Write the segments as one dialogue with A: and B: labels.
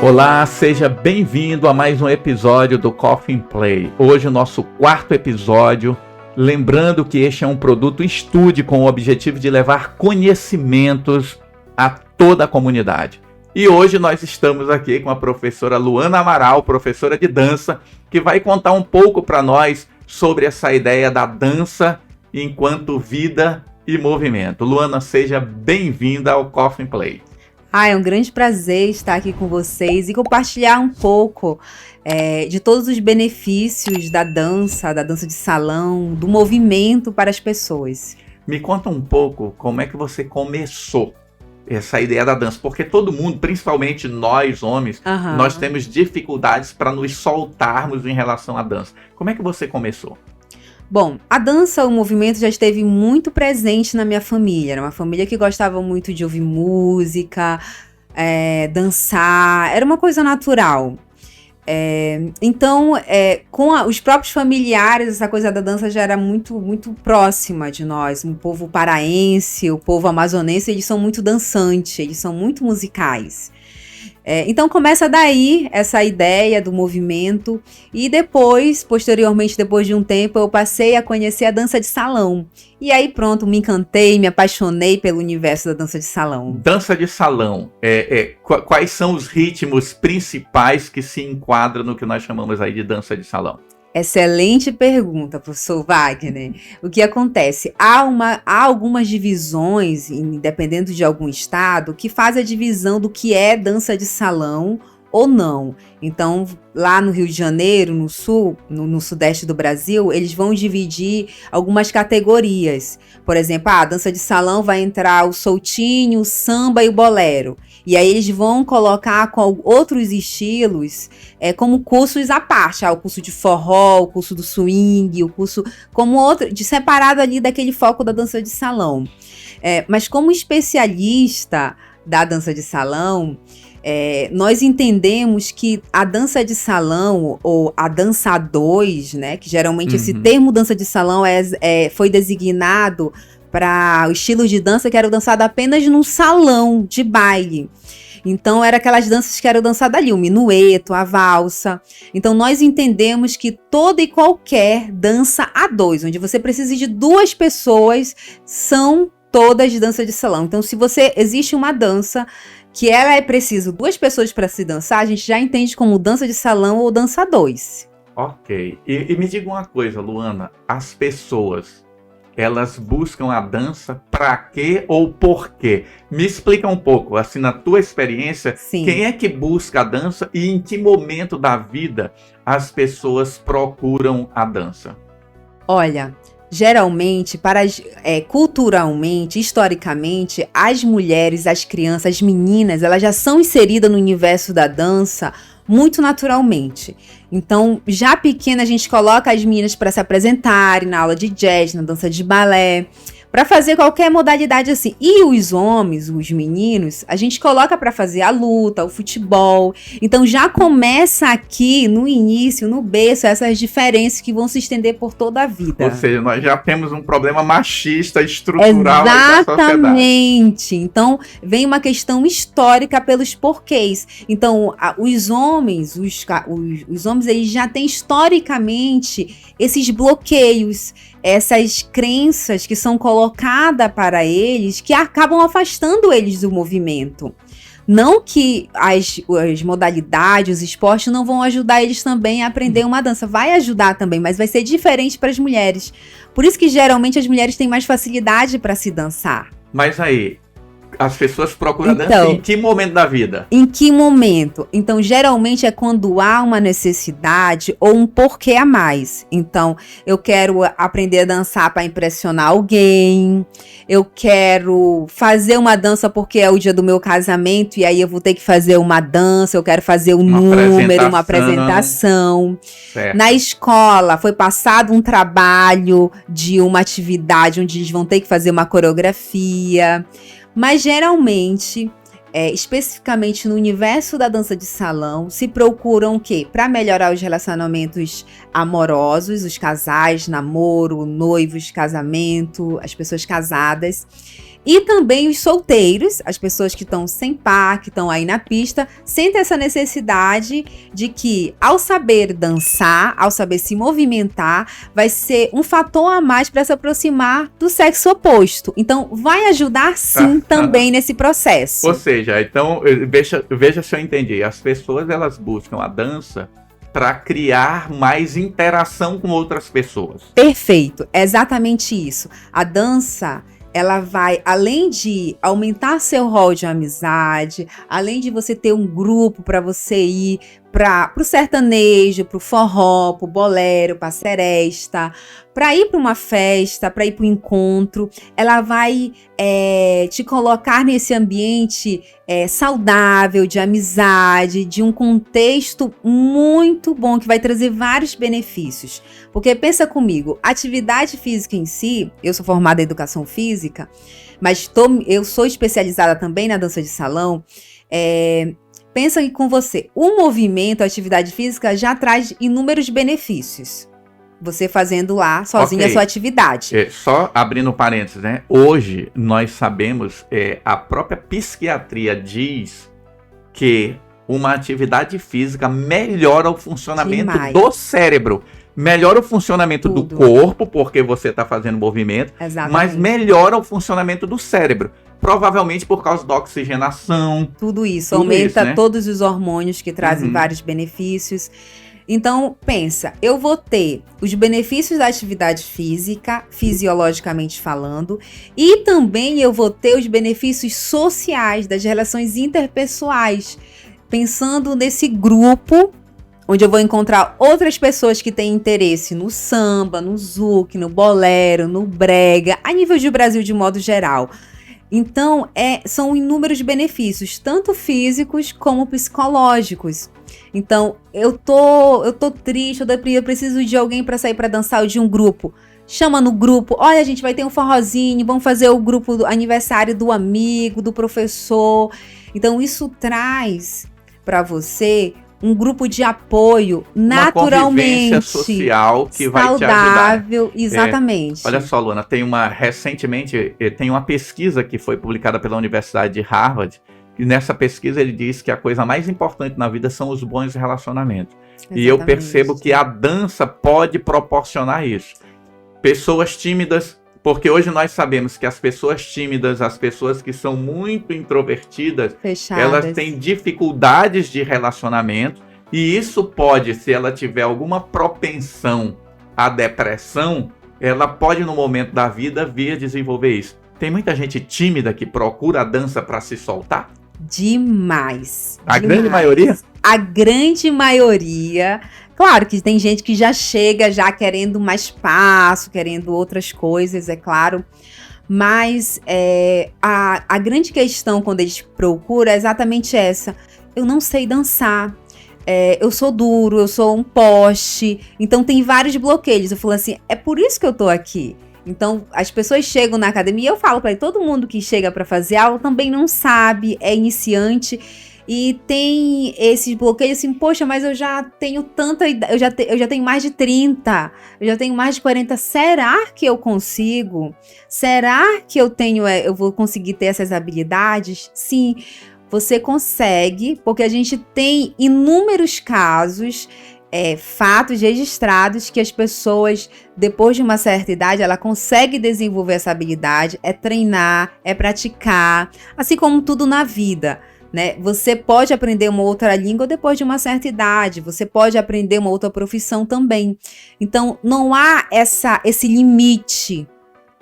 A: Olá, seja bem-vindo a mais um episódio do Coffee Play. Hoje o nosso quarto episódio, lembrando que este é um produto estude com o objetivo de levar conhecimentos a toda a comunidade. E hoje nós estamos aqui com a professora Luana Amaral, professora de dança, que vai contar um pouco para nós sobre essa ideia da dança enquanto vida e movimento. Luana, seja bem-vinda ao Coffee Play.
B: É um grande prazer estar aqui com vocês e compartilhar um pouco de todos os benefícios da dança de salão, do movimento para as pessoas.
A: Me conta um pouco como é que você começou essa ideia da dança, porque todo mundo, principalmente nós homens, nós temos dificuldades para nos soltarmos em relação à dança. Como é que você começou?
B: Bom, a dança, o movimento já esteve muito presente na minha família. Era uma família que gostava muito de ouvir música, dançar, era uma coisa natural. Então, com os próprios familiares, essa coisa da dança já era muito, muito próxima de nós. O povo paraense, o povo amazonense, eles são muito dançantes, eles são muito musicais. Então começa daí essa ideia do movimento e posteriormente, depois de um tempo, eu passei a conhecer a dança de salão. E aí pronto, me encantei, me apaixonei pelo universo da dança de salão.
A: Dança de salão, quais são os ritmos principais que se enquadram no que nós chamamos aí de dança de salão?
B: Excelente pergunta, professor Wagner. O que acontece? Há algumas divisões, dependendo de algum estado, que faz a divisão do que é dança de salão ou não. Então, lá no Rio de Janeiro, no sul, no sudeste do Brasil, eles vão dividir algumas categorias. Por exemplo, a dança de salão vai entrar o soltinho, o samba e o bolero. E aí eles vão colocar com outros estilos como cursos à parte. O curso de forró, o curso do swing, o curso como outro, separado ali daquele foco da dança de salão. Mas como especialista da dança de salão, nós entendemos que a dança de salão, ou a dança a dois, né, que geralmente esse termo dança de salão foi designado para o estilo de dança que era dançado apenas num salão de baile. Então, eram aquelas danças que eram dançadas ali, o minueto, a valsa. Então, nós entendemos que toda e qualquer dança a dois, onde você precisa de duas pessoas, são todas de dança de salão. Então, se existe uma dança que ela é preciso duas pessoas para se dançar, a gente já entende como dança de salão ou dança a dois.
A: Ok. E me diga uma coisa, Luana, as pessoas, elas buscam a dança para quê ou por quê? Me explica um pouco, assim, na tua experiência,
B: Sim.
A: Quem é que busca a dança e em que momento da vida as pessoas procuram a dança?
B: Olha, geralmente, culturalmente, historicamente, as mulheres, as crianças, as meninas, elas já são inseridas no universo da dança muito naturalmente. Então, já pequena, a gente coloca as meninas para se apresentarem na aula de jazz, na dança de balé, para fazer qualquer modalidade assim. E os homens, os meninos, a gente coloca para fazer a luta, o futebol. Então já começa aqui no início, no berço, essas diferenças que vão se estender por toda a vida.
A: Ou seja, nós já temos um problema machista estrutural.
B: Exatamente. Então vem uma questão histórica pelos porquês. Então os homens eles já têm historicamente esses bloqueios, essas crenças que são colocadas para eles, que acabam afastando eles do movimento. Não que as modalidades, os esportes não vão ajudar eles também a aprender uma dança. Vai ajudar também, mas vai ser diferente para as mulheres. Por isso que geralmente as mulheres têm mais facilidade para se dançar.
A: Mas aí, as pessoas procuram dança em que momento da vida?
B: Em que momento? Então, geralmente é quando há uma necessidade ou um porquê a mais. Então, eu quero aprender a dançar para impressionar alguém. Eu quero fazer uma dança porque é o dia do meu casamento e aí eu vou ter que fazer uma dança. Eu quero fazer uma apresentação.
A: Certo.
B: Na escola, foi passado um trabalho de uma atividade onde eles vão ter que fazer uma coreografia. Mas geralmente, especificamente no universo da dança de salão, se procuram o quê? Para melhorar os relacionamentos amorosos, os casais, namoro, noivos, casamento, as pessoas casadas. E também os solteiros, as pessoas que estão sem par, que estão aí na pista, sentem essa necessidade de que, ao saber dançar, ao saber se movimentar, vai ser um fator a mais para se aproximar do sexo oposto. Então, vai ajudar sim também nesse processo.
A: Ou seja, então, veja se eu entendi. As pessoas, elas buscam a dança para criar mais interação com outras pessoas.
B: Perfeito, é exatamente isso. A dança, ela vai, além de aumentar seu rol de amizade, além de você ter um grupo para você ir para o sertanejo, para o forró, para o bolero, para a seresta, para ir para uma festa, para ir para um encontro, ela vai te colocar nesse ambiente saudável, de amizade, de um contexto muito bom, que vai trazer vários benefícios. Porque pensa comigo, atividade física em si, eu sou formada em educação física, mas eu sou especializada também na dança de salão. Pensa aí com você, o movimento, a atividade física já traz inúmeros benefícios. Você fazendo lá sozinho a sua atividade.
A: Só abrindo parênteses, né? Hoje nós sabemos, a própria psiquiatria diz que uma atividade física melhora o funcionamento do cérebro. Melhora o funcionamento do corpo, porque você está fazendo movimento, mas melhora o funcionamento do cérebro. Provavelmente por causa da oxigenação.
B: Tudo isso aumenta, né? Todos os hormônios que trazem vários benefícios. Então, pensa, eu vou ter os benefícios da atividade física, fisiologicamente falando, e também eu vou ter os benefícios sociais, das relações interpessoais, pensando nesse grupo, onde eu vou encontrar outras pessoas que têm interesse no samba, no zouk, no bolero, no brega, a nível de Brasil de modo geral. Então, são inúmeros benefícios, tanto físicos como psicológicos. Então, eu tô triste, eu deprimido, eu preciso de alguém para sair para dançar, ou de um grupo. Chama no grupo, olha, a gente vai ter um forrozinho, vamos fazer o grupo do aniversário do amigo, do professor. Então, isso traz para você um grupo de apoio naturalmente
A: uma social que
B: saudável,
A: vai te ajudar.
B: Saudável, exatamente.
A: Olha só, Luana, recentemente tem uma pesquisa que foi publicada pela Universidade de Harvard, e nessa pesquisa ele diz que a coisa mais importante na vida são os bons relacionamentos. Exatamente. E eu percebo que a dança pode proporcionar isso. Pessoas tímidas, porque hoje nós sabemos que as pessoas tímidas, as pessoas que são muito introvertidas, fechadas, elas têm dificuldades de relacionamento, e isso pode, se ela tiver alguma propensão à depressão, ela pode no momento da vida vir a desenvolver isso. Tem muita gente tímida que procura a dança para se soltar?
B: Demais.
A: Grande maioria?
B: A grande maioria. Claro que tem gente que já chega já querendo mais espaço, querendo outras coisas, é claro. Mas a grande questão quando eles procuram é exatamente essa. Eu não sei dançar. Eu sou duro, eu sou um poste. Então tem vários bloqueios. Eu falo assim, é por isso que eu tô aqui. Então, as pessoas chegam na academia, eu falo para todo mundo que chega para fazer aula também não sabe, é iniciante e tem esses bloqueios assim, poxa, mas eu já tenho tanta idade, eu já tenho mais de 30, eu já tenho mais de 40, será que eu consigo? Será que eu vou conseguir ter essas habilidades? Sim, você consegue, porque a gente tem inúmeros casos, fatos registrados que as pessoas, depois de uma certa idade, ela consegue desenvolver essa habilidade, treinar, praticar, assim como tudo na vida, né? Você pode aprender uma outra língua depois de uma certa idade, você pode aprender uma outra profissão também. Então, não há esse limite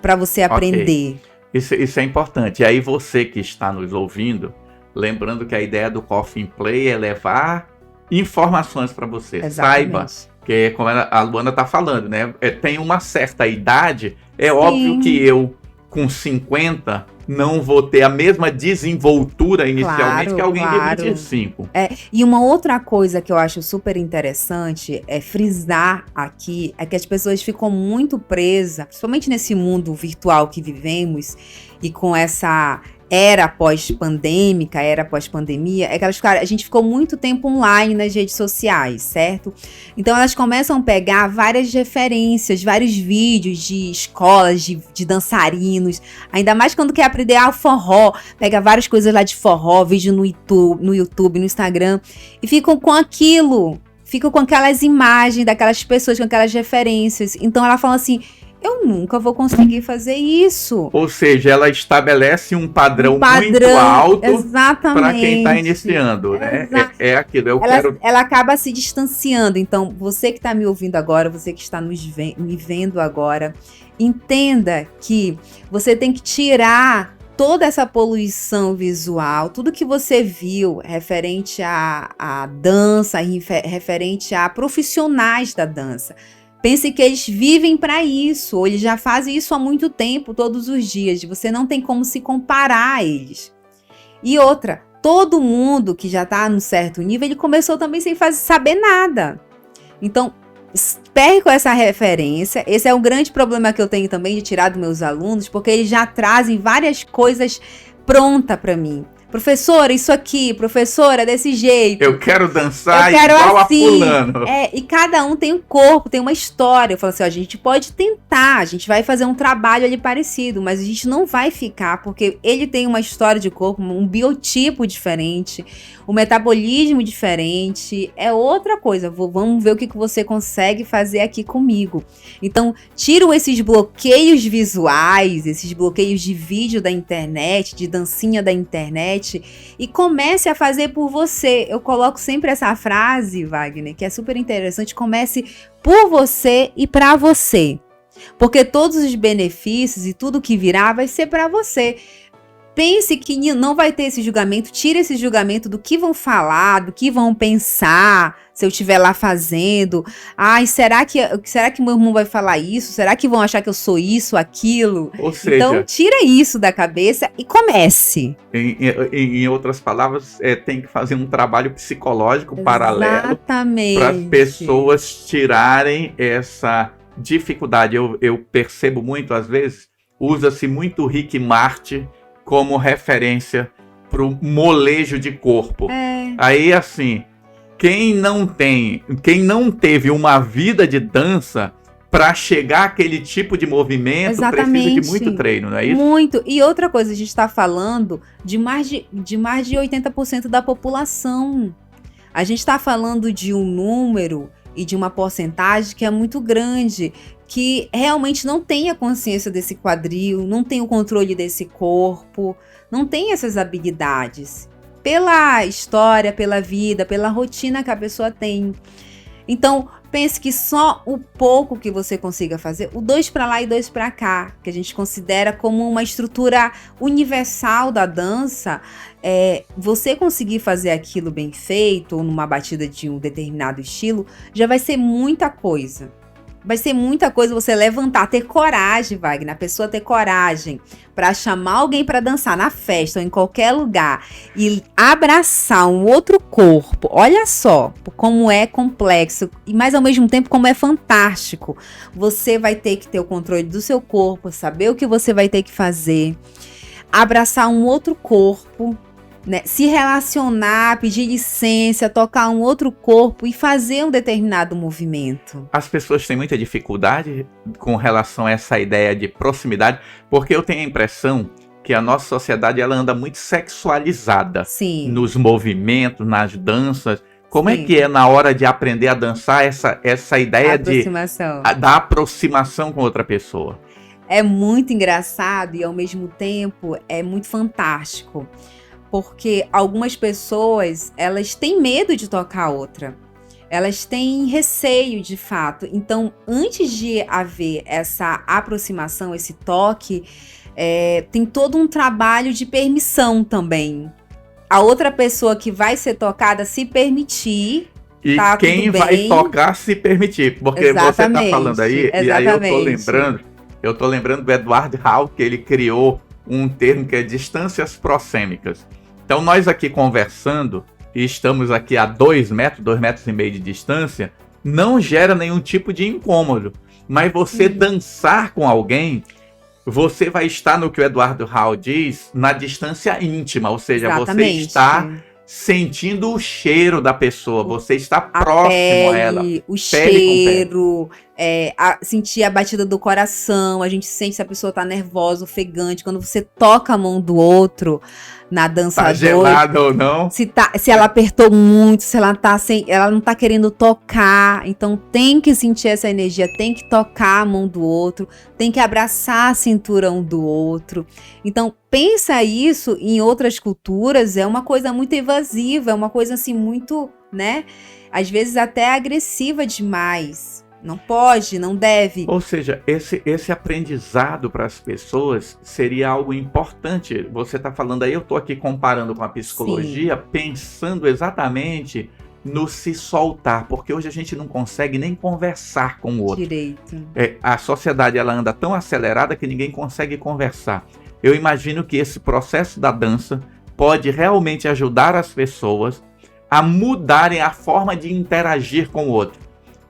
B: para você aprender.
A: Isso é importante. E aí você que está nos ouvindo, lembrando que a ideia do Coffee Play é levar informações para você. Exatamente. Saiba que, como a Luana está falando, né? Tem uma certa idade, óbvio que eu, com 50, não vou ter a mesma desenvoltura inicialmente que alguém de 25.
B: E uma outra coisa que eu acho super interessante frisar aqui, é que as pessoas ficam muito presas, principalmente nesse mundo virtual que vivemos, e com essa era pós-pandêmica, era pós-pandemia, é que a gente ficou muito tempo online nas redes sociais, certo? Então elas começam a pegar várias referências, vários vídeos de escolas, de dançarinos, ainda mais quando quer aprender forró, pega várias coisas lá de forró, vídeo no YouTube, no Instagram, e ficam com aquilo, ficam com aquelas imagens daquelas pessoas, com aquelas referências. Então ela fala assim, eu nunca vou conseguir fazer isso.
A: Ou seja, ela estabelece um padrão muito alto para quem está iniciando, né? É aquilo,
B: ela acaba se distanciando. Então, você que está me ouvindo agora, você que está me vendo agora, entenda que você tem que tirar toda essa poluição visual, tudo que você viu referente à dança, referente a profissionais da dança. Pense que eles vivem para isso, ou eles já fazem isso há muito tempo, todos os dias. Você não tem como se comparar a eles. E outra, todo mundo que já está num certo nível, ele começou também sem saber nada. Então, pegue com essa referência. Esse é um grande problema que eu tenho também de tirar dos meus alunos, porque eles já trazem várias coisas prontas para mim. Professora, isso aqui, professora, desse jeito.
A: Eu quero dançar igual assim, a fulano.
B: E cada um tem um corpo, tem uma história. Eu falo assim, ó, a gente pode tentar, a gente vai fazer um trabalho ali parecido, mas a gente não vai ficar, porque ele tem uma história de corpo, um biotipo diferente, um metabolismo diferente, é outra coisa. Vamos ver o que você consegue fazer aqui comigo. Então, tiro esses bloqueios visuais, esses bloqueios de vídeo da internet, de dancinha da internet, e comece a fazer por você. Eu coloco sempre essa frase, Wagner, que é super interessante, comece por você e para você. Porque todos os benefícios e tudo que virá vai ser para você. Pense que não vai ter esse julgamento, tira esse julgamento do que vão falar, do que vão pensar, se eu estiver lá fazendo. Ai, será que meu irmão vai falar isso? Será que vão achar que eu sou isso, aquilo?
A: Ou seja,
B: então, tira isso da cabeça e comece.
A: Em outras palavras, tem que fazer um trabalho psicológico paralelo para as pessoas tirarem essa dificuldade. Eu percebo muito, às vezes, usa-se muito Rick Martin como referência para o molejo de corpo. Aí, assim, quem não teve uma vida de dança, para chegar àquele tipo de movimento, precisa de muito treino, não é isso?
B: Muito. E outra coisa, a gente está falando de mais de 80% da população. A gente está falando de um número e de uma porcentagem que é muito grande, que realmente não tem a consciência desse quadril, não tem o controle desse corpo, não tem essas habilidades. Pela história, pela vida, pela rotina que a pessoa tem. Então, pense que só o pouco que você consiga fazer, o 2 para lá e 2 para cá, que a gente considera como uma estrutura universal da dança, você conseguir fazer aquilo bem feito, ou numa batida de um determinado estilo, já vai ser muita coisa. Vai ser muita coisa você levantar, ter coragem, Wagner, a pessoa ter coragem para chamar alguém para dançar na festa ou em qualquer lugar e abraçar um outro corpo. Olha só como é complexo, mas ao mesmo tempo como é fantástico. Você vai ter que ter o controle do seu corpo, saber o que você vai ter que fazer, abraçar um outro corpo, né? Se relacionar, pedir licença, tocar um outro corpo e fazer um determinado movimento.
A: As pessoas têm muita dificuldade com relação a essa ideia de proximidade, porque eu tenho a impressão que a nossa sociedade ela anda muito sexualizada.
B: Sim.
A: Nos movimentos, nas danças. Como é que é na hora de aprender a dançar essa ideia da aproximação com outra pessoa?
B: É muito engraçado e ao mesmo tempo é muito fantástico. Porque algumas pessoas, elas têm medo de tocar a outra. Elas têm receio, de fato. Então, antes de haver essa aproximação, esse toque, tem todo um trabalho de permissão também. A outra pessoa que vai ser tocada se permitir.
A: E
B: tá,
A: quem vai tocar se permitir. Porque
B: exatamente,
A: você está falando aí,
B: exatamente.
A: E aí eu tô lembrando do Edward Hall, que ele criou um termo que é distâncias proxêmicas. Então nós aqui conversando, e estamos aqui a 2 metros, 2,5 metros de distância, não gera nenhum tipo de incômodo. Mas você dançar com alguém você vai estar no que o Eduardo Hall diz, na distância íntima, ou seja,
B: Exatamente.
A: você está sentindo o cheiro da pessoa, você está
B: A
A: próximo a ela.
B: pele, o
A: Pele com
B: cheiro, sentir a batida do coração, a gente sente se a pessoa tá nervosa, ofegante, quando você toca a mão do outro na dança
A: Tá gelado ou não?
B: se ela apertou muito, se ela tá ela não tá querendo tocar, então tem que sentir essa energia, tem que tocar a mão do outro, tem que abraçar a cintura um do outro. Então pensa isso em outras culturas, é uma coisa muito evasiva, é uma coisa assim muito, né? Às vezes até agressiva demais. Não pode, não deve.
A: Ou seja, esse aprendizado para as pessoas seria algo importante. Você está falando aí, eu estou aqui comparando com a psicologia, sim, pensando exatamente no se soltar, porque hoje a gente não consegue nem conversar com o outro.
B: Direito.
A: A sociedade ela anda tão acelerada que ninguém consegue conversar. Eu imagino que esse processo da dança pode realmente ajudar as pessoas a mudarem a forma de interagir com o outro.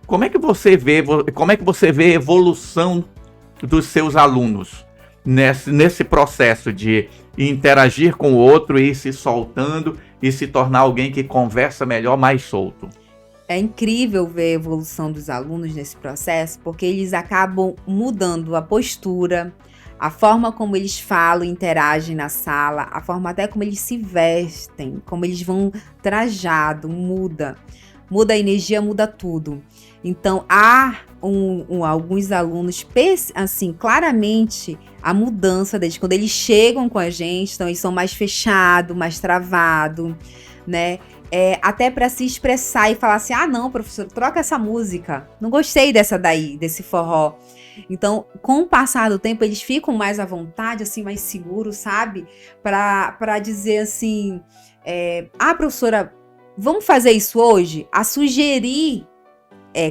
A: Como é que você vê a evolução dos seus alunos nesse processo de interagir com o outro e ir se soltando e se tornar alguém que conversa melhor, mais solto?
B: É incrível ver a evolução dos alunos nesse processo, porque eles acabam mudando a postura, a forma como eles falam, interagem na sala, a forma até como eles se vestem, como eles vão trajado, muda a energia, muda tudo. Então, há alguns alunos, assim, claramente, a mudança deles. Quando eles chegam com a gente, então eles são mais fechados, mais travados, né? Até para se expressar e falar assim, não, professor, troca essa música. Não gostei desse forró. Então, com o passar do tempo, eles ficam mais à vontade, assim, mais seguros, sabe? Para dizer assim, professora, vamos fazer isso hoje? A sugerir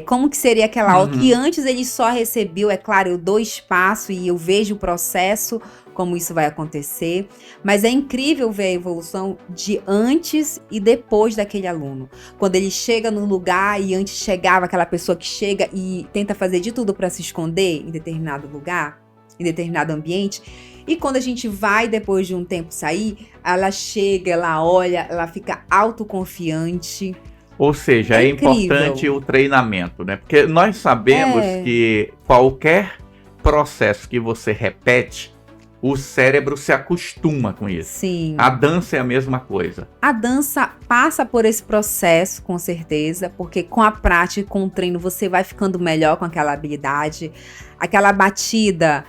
B: como que seria aquela aula que antes ele só recebeu, é claro, eu dou espaço e eu vejo o processo, como isso vai acontecer, mas é incrível ver a evolução de antes e depois daquele aluno. Quando ele chega no lugar e antes chegava aquela pessoa que chega e tenta fazer de tudo para se esconder em determinado lugar, em determinado ambiente, e quando a gente vai depois de um tempo sair, ela chega, ela olha, ela fica autoconfiante.
A: Ou seja, é importante o treinamento, né? Porque nós sabemos que qualquer processo que você repete, o cérebro se acostuma com isso.
B: Sim.
A: A dança é a mesma coisa.
B: A dança passa por esse processo, com certeza, porque com a prática, com o treino, você vai ficando melhor com aquela habilidade. Aquela batida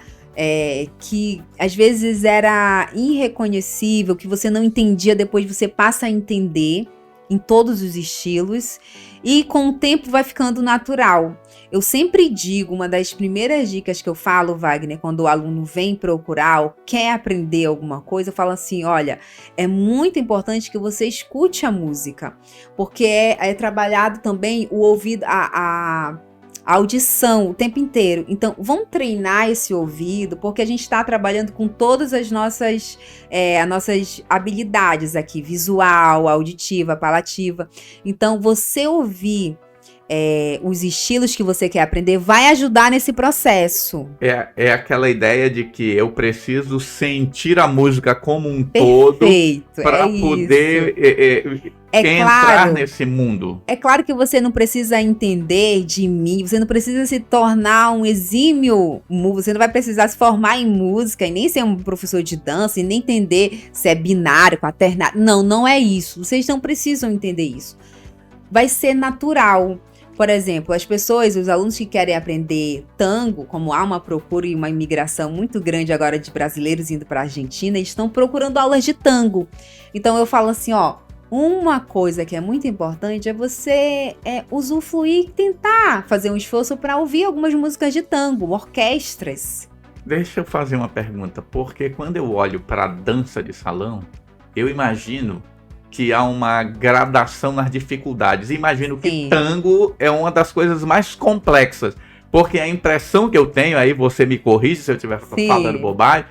B: que às vezes era irreconhecível, que você não entendia, depois você passa a entender em todos os estilos, e com o tempo vai ficando natural. Eu sempre digo, uma das primeiras dicas que eu falo, Wagner, quando o aluno vem procurar ou quer aprender alguma coisa, eu falo assim, olha, é muito importante que você escute a música, porque é trabalhado também o ouvido, a audição o tempo inteiro. Então, vamos treinar esse ouvido, porque a gente está trabalhando com todas as nossas habilidades aqui, visual, auditiva, palativa. Então, você ouvir os estilos que você quer aprender vai ajudar nesse processo.
A: É aquela ideia de que eu preciso sentir a música como um todo para poder entrar nesse mundo.
B: É claro que você não precisa entender de mim, você não precisa se tornar um exímio, você não vai precisar se formar em música e nem ser um professor de dança e nem entender se é binário, quaternário. Não é isso. Vocês não precisam entender isso. Vai ser natural. Por exemplo, os alunos que querem aprender tango, como há uma procura e uma imigração muito grande agora de brasileiros indo para a Argentina, eles estão procurando aulas de tango. Então eu falo assim, uma coisa que é muito importante é você usufruir e tentar fazer um esforço para ouvir algumas músicas de tango, orquestras.
A: Deixa eu fazer uma pergunta, porque quando eu olho para a dança de salão, eu imagino que há uma gradação nas dificuldades. Imagino que tango é uma das coisas mais complexas, porque a impressão que eu tenho, aí você me corrige se eu estiver falando bobagem,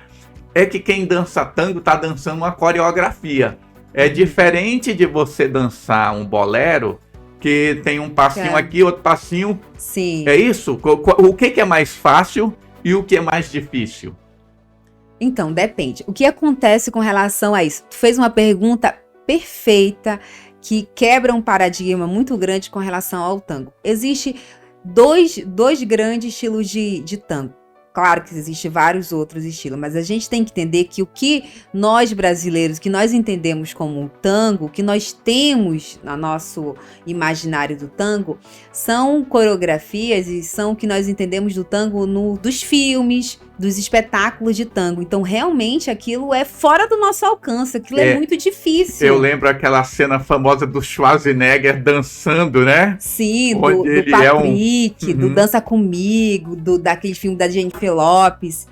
A: é que quem dança tango está dançando uma coreografia. É diferente de você dançar um bolero, que tem um passinho aqui, outro passinho.
B: Sim.
A: É isso? O que é mais fácil e o que é mais difícil?
B: Então, depende. O que acontece com relação a isso? Tu fez uma pergunta perfeita que quebra um paradigma muito grande com relação ao tango. Existe dois grandes estilos de tango. Claro que existem vários outros estilos, mas a gente tem que entender que o que nós brasileiros, que nós entendemos como tango, o que nós temos no nosso imaginário do tango, são coreografias e são o que nós entendemos do tango dos filmes, dos espetáculos de tango. Então, realmente, aquilo é fora do nosso alcance, aquilo é muito difícil.
A: Eu lembro aquela cena famosa do Schwarzenegger dançando, né?
B: Sim, do Patrick, do Dança Comigo, daquele filme da Jennifer Lopez.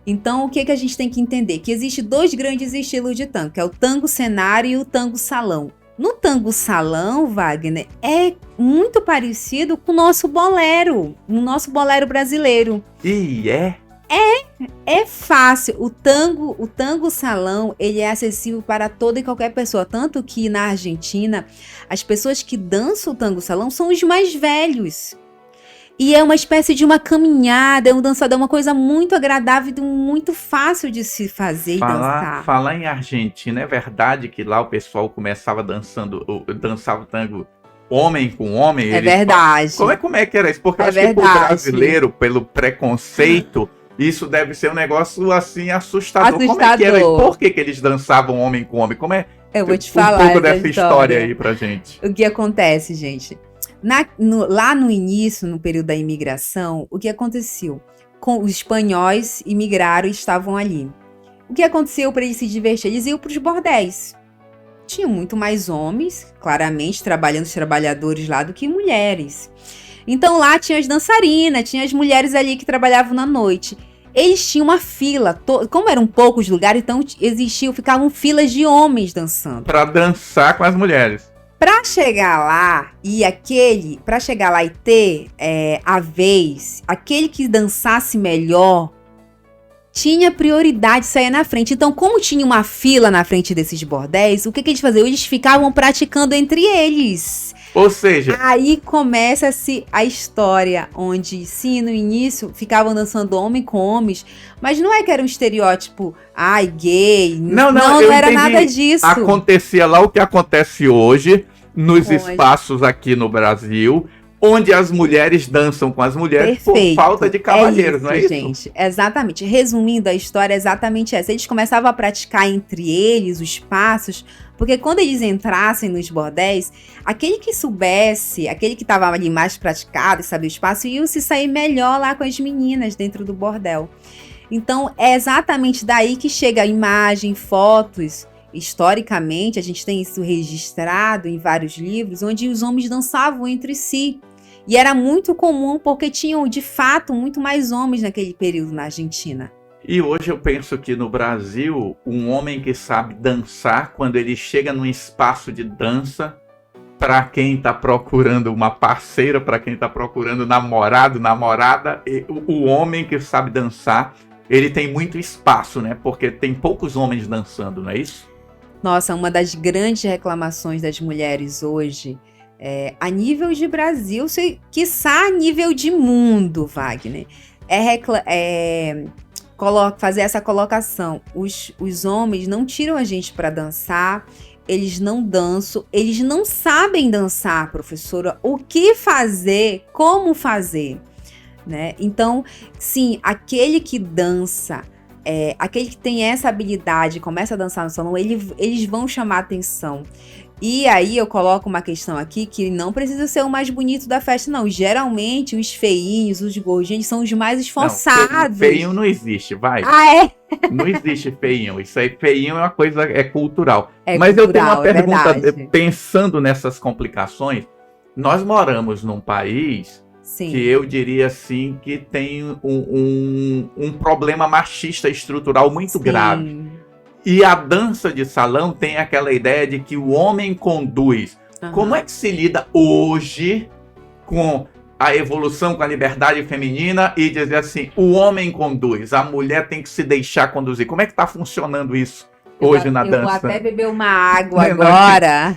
B: Então, o que a gente tem que entender? Que existem dois grandes estilos de tango, que é o tango cenário e o tango salão. No tango salão, Wagner, é muito parecido com o nosso bolero brasileiro.
A: E é?
B: É fácil. O tango salão, ele é acessível para toda e qualquer pessoa. Tanto que na Argentina, as pessoas que dançam o tango salão são os mais velhos. E é uma espécie de uma caminhada, é um dançador, é uma coisa muito agradável e muito fácil de se fazer e dançar.
A: Falar em Argentina, é verdade que lá o pessoal começava dançava o tango homem com homem?
B: É verdade.
A: Como é que era isso? Porque eu acho que pro brasileiro, pelo preconceito, isso deve ser um negócio assim assustador. Como é que era? E por que eles dançavam homem com homem? Como é?
B: Eu vou te falar
A: um pouco dessa história aí pra gente.
B: O que acontece, gente? Lá no início, no período da imigração, o que aconteceu? Os espanhóis imigraram e estavam ali. O que aconteceu para eles se divertir? Eles iam para os bordéis. Tinham muito mais homens, claramente, os trabalhadores lá, do que mulheres. Então lá tinha as dançarinas, tinha as mulheres ali que trabalhavam na noite. Eles tinham uma fila, como eram poucos lugares, então ficavam filas de homens dançando.
A: Para dançar com as mulheres.
B: Para chegar lá e ter a vez, aquele que dançasse melhor tinha prioridade de sair na frente. Então, como tinha uma fila na frente desses bordéis, o que eles faziam? Eles ficavam praticando entre eles.
A: Ou seja...
B: Aí começa-se a história, onde, sim, no início, ficavam dançando homem com homens, mas não é que era um estereótipo, gay. Não era nada disso.
A: Acontecia lá o que acontece hoje, nos espaços aqui no Brasil, onde as mulheres dançam com as mulheres. Perfeito. Por falta de cavalheiros, não é isso?
B: Gente, exatamente. Resumindo a história, é exatamente essa. Eles começavam a praticar entre eles os passos, porque quando eles entrassem nos bordéis, aquele que soubesse, aquele que estava ali mais praticado e sabia o espaço, ia se sair melhor lá com as meninas dentro do bordel. Então, é exatamente daí que chega a imagem, fotos. Historicamente, a gente tem isso registrado em vários livros, onde os homens dançavam entre si. E era muito comum, porque tinham, de fato, muito mais homens naquele período na Argentina.
A: E hoje eu penso que no Brasil, um homem que sabe dançar, quando ele chega num espaço de dança, para quem está procurando uma parceira, para quem está procurando namorado, namorada, o homem que sabe dançar, ele tem muito espaço, né? Porque tem poucos homens dançando, não é isso?
B: Nossa, uma das grandes reclamações das mulheres hoje, a nível de Brasil, quiçá a nível de mundo, Wagner, fazer essa colocação. Os homens não tiram a gente para dançar, eles não dançam, eles não sabem dançar, professora, o que fazer, como fazer, né? Então, sim, aquele que dança, aquele que tem essa habilidade, começa a dançar no salão, eles vão chamar atenção. E aí eu coloco uma questão aqui que não precisa ser o mais bonito da festa, não. Geralmente os feinhos, os gordinhos são os mais esforçados.
A: Não, feinho não existe, vai.
B: É?
A: Não existe feinho. Isso aí, feinho é uma coisa, cultural.
B: Mas
A: eu tenho uma pergunta, pensando nessas complicações. Nós moramos num país... Sim. Que eu diria assim que tem um problema machista estrutural muito grave. E a dança de salão tem aquela ideia de que o homem conduz. Uhum. Como é que se lida hoje com a evolução, com a liberdade feminina e dizer assim, o homem conduz, a mulher tem que se deixar conduzir? Como é que está funcionando isso hoje na dança?
B: Eu vou até beber uma água agora.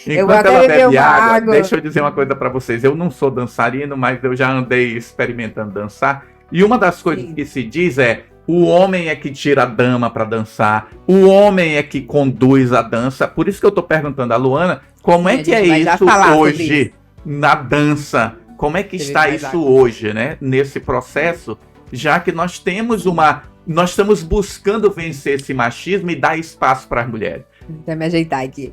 A: Enquanto ela bebe água, deixa eu dizer uma coisa para vocês. Eu não sou dançarino, mas eu já andei experimentando dançar. E uma das coisas que se diz é O homem é que tira a dama para dançar. O homem é que conduz a dança. Por isso que eu tô perguntando a Luana, como é que é isso hoje na dança? Como é que está isso hoje, né? Nesse processo, já que nós estamos buscando vencer esse machismo e dar espaço para as mulheres.
B: Deixa eu me ajeitar aqui.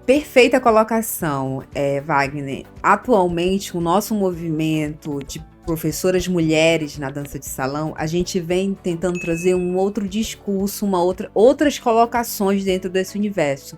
B: Perfeita colocação, Wagner. Atualmente, o nosso movimento de professoras mulheres na dança de salão, a gente vem tentando trazer um outro discurso, outras colocações dentro desse universo.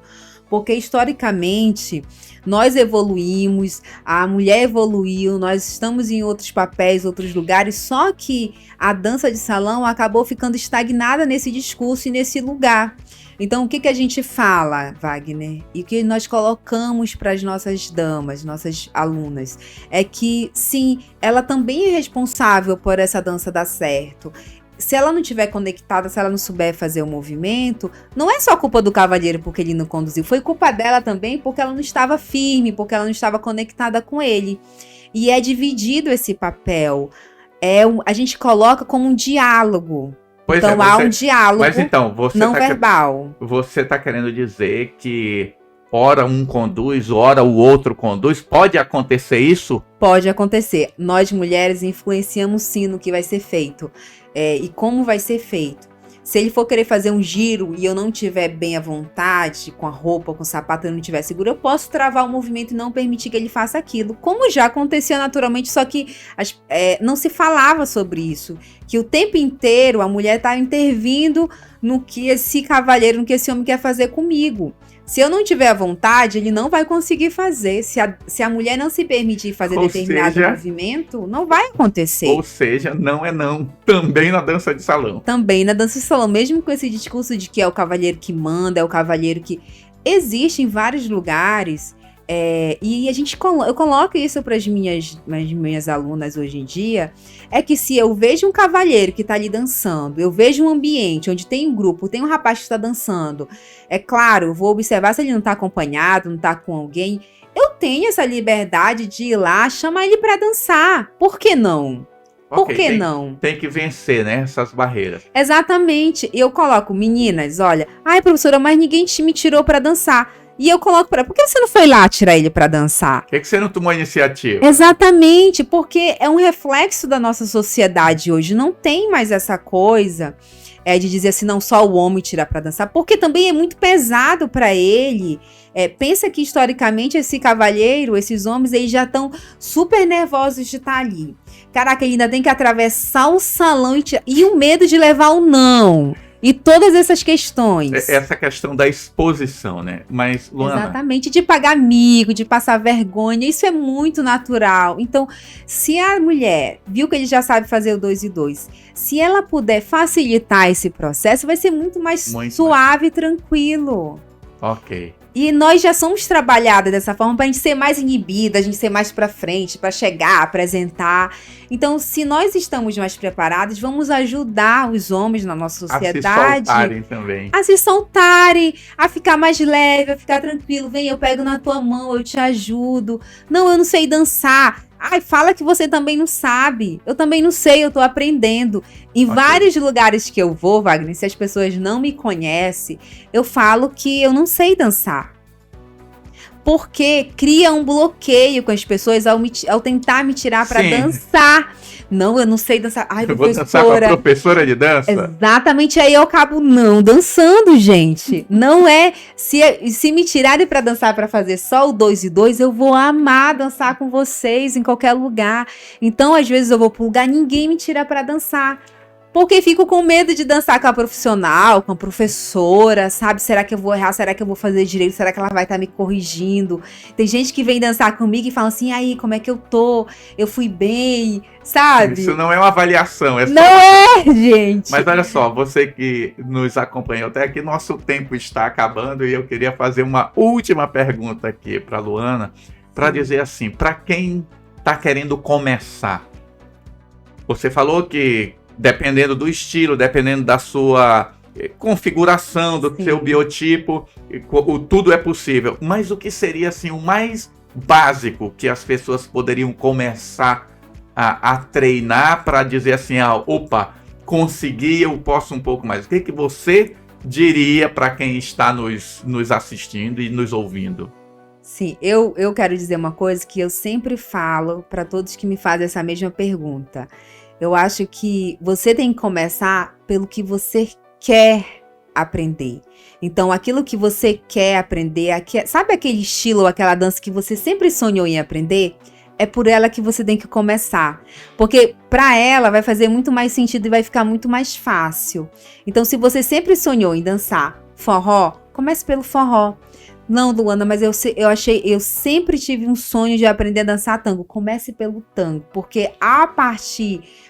B: Porque, historicamente, nós evoluímos, a mulher evoluiu, nós estamos em outros papéis, outros lugares, só que a dança de salão acabou ficando estagnada nesse discurso e nesse lugar. Então, o que a gente fala, Wagner, e o que nós colocamos para as nossas damas, nossas alunas, é que, sim, ela também é responsável por essa dança dar certo. Se ela não estiver conectada, se ela não souber fazer o movimento, não é só culpa do cavalheiro porque ele não conduziu, foi culpa dela também porque ela não estava firme, porque ela não estava conectada com ele. E é dividido esse papel. A gente coloca como um diálogo.
A: Pois
B: então há um diálogo não verbal.
A: Você está querendo dizer que ora um conduz, ora o outro conduz? Pode acontecer isso?
B: Pode acontecer. Nós mulheres influenciamos sim no que vai ser feito. E como vai ser feito. Se ele for querer fazer um giro e eu não estiver bem à vontade, com a roupa, com o sapato, eu não estiver seguro, eu posso travar o movimento e não permitir que ele faça aquilo. Como já acontecia naturalmente, só que não se falava sobre isso. Que o tempo inteiro a mulher está intervindo no que esse cavalheiro, no que esse homem quer fazer comigo. Se eu não tiver à vontade, ele não vai conseguir fazer. Se a mulher não se permitir fazer determinado movimento, não vai acontecer.
A: Ou seja, não é não. Também na dança de salão.
B: Também na dança de salão. Mesmo com esse discurso de que é o cavalheiro que manda, é o cavalheiro que... Existe em vários lugares... E eu coloco isso para as minhas alunas hoje em dia, é que se eu vejo um cavalheiro que está ali dançando, eu vejo um ambiente onde tem um grupo, tem um rapaz que está dançando, é claro, eu vou observar se ele não está acompanhado, não está com alguém, eu tenho essa liberdade de ir lá, chamar ele para dançar, por que não? Por que não?
A: Tem que vencer, né, essas barreiras.
B: Exatamente, eu coloco, meninas, olha, ai professora, mas ninguém me tirou para dançar. E eu coloco por que você não foi lá tirar ele para dançar?
A: Por que você não tomou a iniciativa?
B: Exatamente, porque é um reflexo da nossa sociedade hoje. Não tem mais essa coisa de dizer assim, não, só o homem tirar para dançar, porque também é muito pesado para ele. Pensa que historicamente esse cavalheiro, esses homens, eles já estão super nervosos de estar ali. Caraca, ele ainda tem que atravessar o salão e o medo de levar o não. E todas essas questões.
A: Essa questão da exposição, né? Mas, Luana...
B: Exatamente, de pagar mico, de passar vergonha, isso é muito natural. Então, se a mulher viu que ele já sabe fazer o 2 e 2, se ela puder facilitar esse processo, vai ser muito mais suave e tranquilo.
A: Ok.
B: E nós já somos trabalhadas dessa forma para a gente ser mais inibida, a gente ser mais para frente, para chegar, apresentar. Então, se nós estamos mais preparados, vamos ajudar os homens na nossa sociedade
A: a se soltarem também.
B: A se soltarem, a ficar mais leve, a ficar tranquilo. Vem, eu pego na tua mão, eu te ajudo. Não, eu não sei dançar. Ai, fala que você também não sabe. Eu também não sei, eu tô aprendendo. Em vários lugares que eu vou, Wagner, se as pessoas não me conhecem, eu falo que eu não sei dançar. Porque cria um bloqueio com as pessoas ao tentar me tirar para dançar. Não, eu não sei dançar. Ai,
A: eu vou dançar com a professora de dança?
B: Exatamente, aí eu acabo não dançando, gente. Não é... Se me tirarem para dançar, para fazer só o 2 e 2, eu vou amar dançar com vocês em qualquer lugar. Então, às vezes eu vou pro lugar, ninguém me tira para dançar. Porque fico com medo de dançar com a profissional, com a professora, sabe? Será que eu vou errar? Será que eu vou fazer direito? Será que ela vai estar me corrigindo? Tem gente que vem dançar comigo e fala assim, aí, como é que eu tô? Eu fui bem, sabe?
A: Isso não é uma avaliação, é só...
B: Não é, gente!
A: Mas olha só, você que nos acompanhou até aqui, nosso tempo está acabando e eu queria fazer uma última pergunta aqui para Luana, para dizer assim, para quem está querendo começar, você falou que dependendo do estilo, dependendo da sua configuração, do seu biotipo, tudo é possível. Mas o que seria assim, o mais básico que as pessoas poderiam começar a treinar para dizer assim, opa, consegui, eu posso um pouco mais. O que você diria para quem está nos assistindo e nos ouvindo?
B: Sim, eu quero dizer uma coisa que eu sempre falo para todos que me fazem essa mesma pergunta. Eu acho que você tem que começar pelo que você quer aprender. Então, aquilo que você quer aprender, sabe aquele estilo ou aquela dança que você sempre sonhou em aprender? É por ela que você tem que começar. Porque para ela vai fazer muito mais sentido e vai ficar muito mais fácil. Então, se você sempre sonhou em dançar forró, comece pelo forró. Não, Luana, mas eu sempre tive um sonho de aprender a dançar tango. Comece pelo tango, porque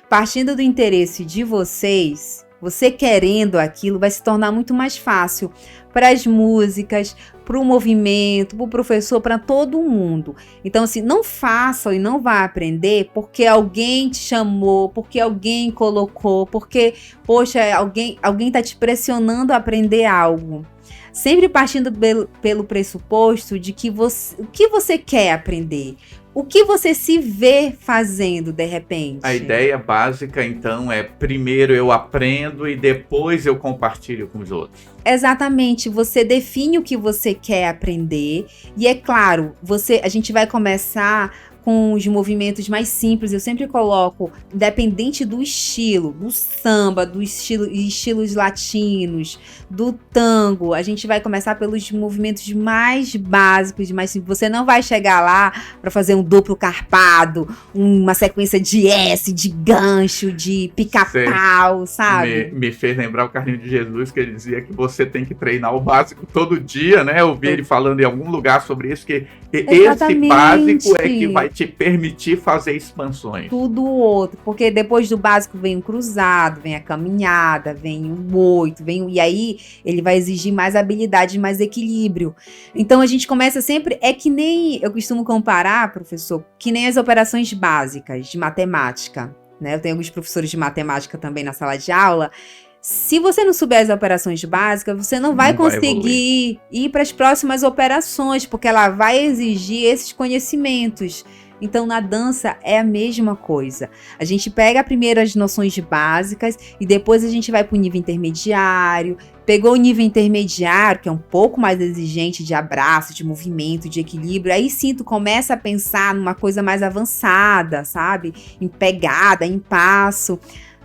B: partindo do interesse de vocês, você querendo aquilo, vai se tornar muito mais fácil para as músicas, para o movimento, para o professor, para todo mundo. Então, assim, não faça e não vá aprender porque alguém te chamou, porque alguém colocou, porque, poxa, alguém está te pressionando a aprender algo. Sempre partindo pelo pressuposto de que o que você quer aprender, o que você se vê fazendo de repente.
A: A ideia básica, então, é primeiro eu aprendo e depois eu compartilho com os outros.
B: Exatamente, você define o que você quer aprender e é claro, a gente vai começar com os movimentos mais simples. Eu sempre coloco, independente do estilo, do samba, estilos latinos, do tango, a gente vai começar pelos movimentos mais básicos, mais simples. Você não vai chegar lá para fazer um duplo carpado, uma sequência de S, de gancho, de pica-pau, sabe?
A: Me fez lembrar o Carlinho de Jesus, que ele dizia que você tem que treinar o básico todo dia, né? Eu vi ele falando em algum lugar sobre isso, que esse básico é que vai te permitir fazer expansões.
B: Tudo outro, porque depois do básico vem o cruzado, vem a caminhada, vem o 8, e aí ele vai exigir mais habilidade, mais equilíbrio. Então a gente começa sempre, é que nem, eu costumo comparar, professor, que nem as operações básicas de matemática, né? Eu tenho alguns professores de matemática também na sala de aula. Se você não souber as operações básicas, você não vai conseguir ir para as próximas operações, porque ela vai exigir esses conhecimentos. Então, na dança é a mesma coisa. A gente pega primeiro as noções básicas e depois a gente vai para o nível intermediário. Pegou o nível intermediário, que é um pouco mais exigente de abraço, de movimento, de equilíbrio. Aí sim, tu começa a pensar numa coisa mais avançada, sabe? Em pegada, em passo.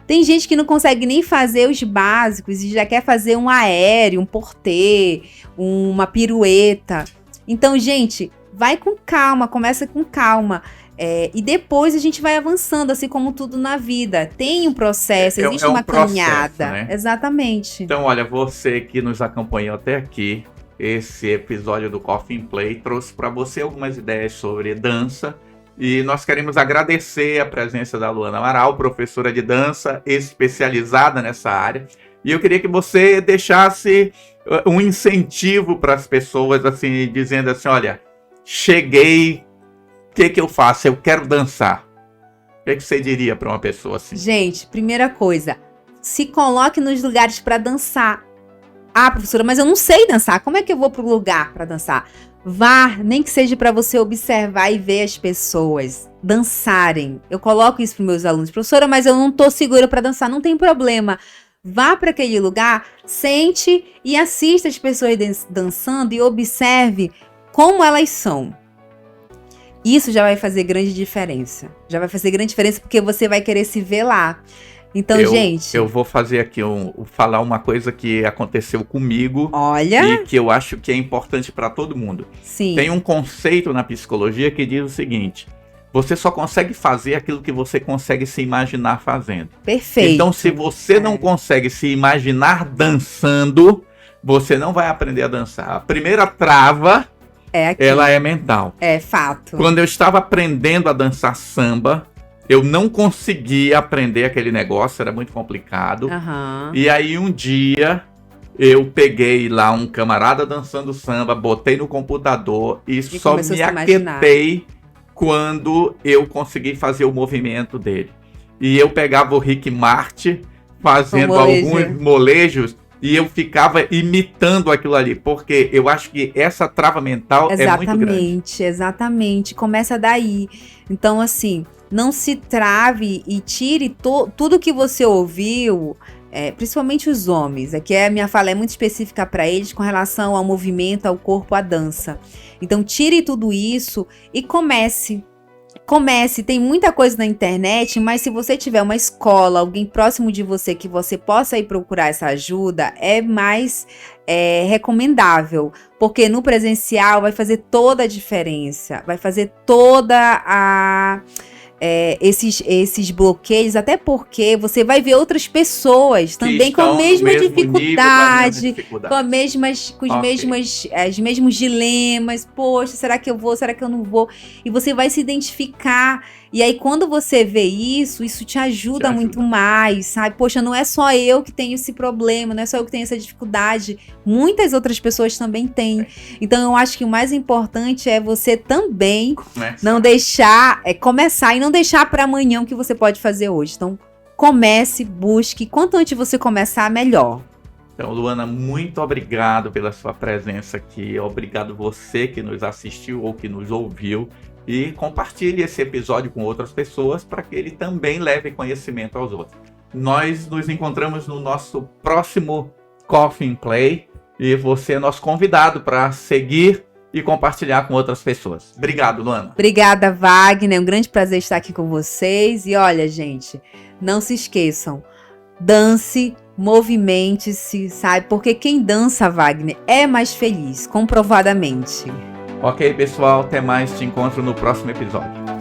B: Tem gente que não consegue nem fazer os básicos e já quer fazer um aéreo, um portê, uma pirueta. Então, gente, vai com calma, começa com calma. E depois a gente vai avançando, assim como tudo na vida. Tem um processo, existe uma caminhada. Né? Exatamente.
A: Então, olha, você que nos acompanhou até aqui, esse episódio do Coffee and Play trouxe para você algumas ideias sobre dança. E nós queremos agradecer a presença da Luana Amaral, professora de dança especializada nessa área. E eu queria que você deixasse um incentivo para as pessoas, assim, dizendo assim, olha, cheguei, o que eu faço? Eu quero dançar. O que você diria para uma pessoa assim?
B: Gente, primeira coisa, se coloque nos lugares para dançar. Ah, professora, mas eu não sei dançar. Como é que eu vou para o lugar para dançar? Vá, nem que seja para você observar e ver as pessoas dançarem. Eu coloco isso para meus alunos. Professora, mas eu não estou segura para dançar. Não tem problema. Vá para aquele lugar, sente e assista as pessoas dançando e observe como elas são. Isso já vai fazer grande diferença. Já vai fazer grande diferença porque você vai querer se ver lá. Então, gente...
A: Eu vou fazer aqui, falar uma coisa que aconteceu comigo.
B: Olha!
A: E que eu acho que é importante para todo mundo.
B: Sim.
A: Tem um conceito na psicologia que diz o seguinte: você só consegue fazer aquilo que você consegue se imaginar fazendo.
B: Perfeito.
A: Então, se você não consegue se imaginar dançando, você não vai aprender a dançar. A primeira trava, ela é mental.
B: É fato.
A: Quando eu estava aprendendo a dançar samba, eu não conseguia aprender aquele negócio, era muito complicado.
B: Uhum.
A: E aí um dia eu peguei lá um camarada dançando samba, botei no computador e só me aquietei quando eu consegui fazer o movimento dele. E eu pegava o Rick Martin fazendo alguns molejos e eu ficava imitando aquilo ali, porque eu acho que essa trava mental é muito grande.
B: Exatamente. Começa daí. Então, assim... não se trave e tire tudo que você ouviu, principalmente os homens. Aqui a minha fala é muito específica para eles com relação ao movimento, ao corpo, à dança. Então tire tudo isso e comece, tem muita coisa na internet, mas se você tiver uma escola, alguém próximo de você que você possa ir procurar essa ajuda, é mais recomendável, porque no presencial vai fazer toda a diferença, vai fazer toda esses bloqueios, até porque você vai ver outras pessoas também com a mesma dificuldade, com os mesmos dilemas. Poxa, será que eu vou? Será que eu não vou? E você vai se identificar. E aí, quando você vê isso te ajuda muito mais, sabe? Poxa, não é só eu que tenho esse problema, não é só eu que tenho essa dificuldade. Muitas outras pessoas também têm. Então, eu acho que o mais importante é você também não deixar, começar e não deixar para amanhã o que você pode fazer hoje. Então, comece, busque. Quanto antes você começar, melhor.
A: Então, Luana, muito obrigado pela sua presença aqui. Obrigado você que nos assistiu ou que nos ouviu. E compartilhe esse episódio com outras pessoas para que ele também leve conhecimento aos outros. Nós nos encontramos no nosso próximo Coffee and Play e você é nosso convidado para seguir e compartilhar com outras pessoas. Obrigado, Luana.
B: Obrigada, Wagner. É um grande prazer estar aqui com vocês. E olha, gente, não se esqueçam, dance, movimente-se, sabe? Porque quem dança, Wagner, é mais feliz, comprovadamente.
A: Ok, pessoal, até mais, te encontro no próximo episódio.